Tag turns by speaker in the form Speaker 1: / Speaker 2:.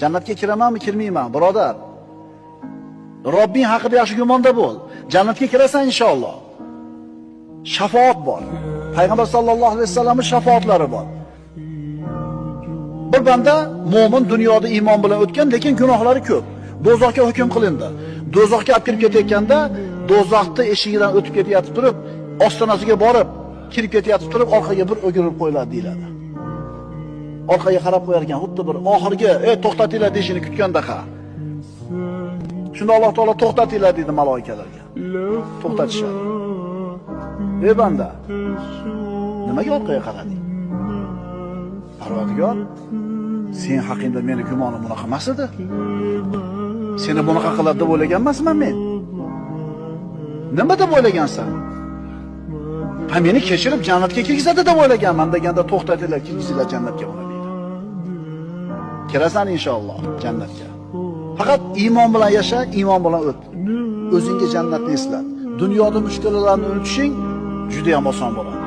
Speaker 1: Jannatga kiramanmi, kirmayman, birodar? Robbing haqida yaxshi gumonda bo'l. Jannatga kirasan inshaalloh. Shafaat bor. Payg'ambar sollallohu alayhi vasallamning shafaatlari bor. Bir banda mo'min dunyoda iymon bilan o'tgan, lekin gunohlari ko'p. Do'zaxga hukm qilindi. Do'zaxga olib kirib ketayotganda, do'zaxning eshigidan o'tib ketayotib turib, ostonasiga borib, kirib ketayotib turib, orqaga bir o'girib qo'yiladi deyiladi. Orqaga qarab qo'yar ekan, xuddi bir oxirgi, to'xtatinglar deyishini kutgandaqa. Shunda Alloh taolo to'xtatinglar dedi malaikalarga. To'xtatishadi. Ey banda, nimaga orqaga qarading? Parvardigor, sen haqingda meni gumonim bunaqa emas edi. Seni bunaqa qiladi deb o'ylagan emasman men. Nima deb o'ylagansan? Ha, meni kechirib jannatga kirgizadi deb o'ylaganman deganda to'xtatinglar, kirgizinglar jannatga buni deydi. Kirasan inshaalloh jannatga. Faqat iymon bilan yasha, iymon bilan o't. O'zingga jannatni eslat. Dunyoda mushkullarni unutishing juda ham oson bo'ladi.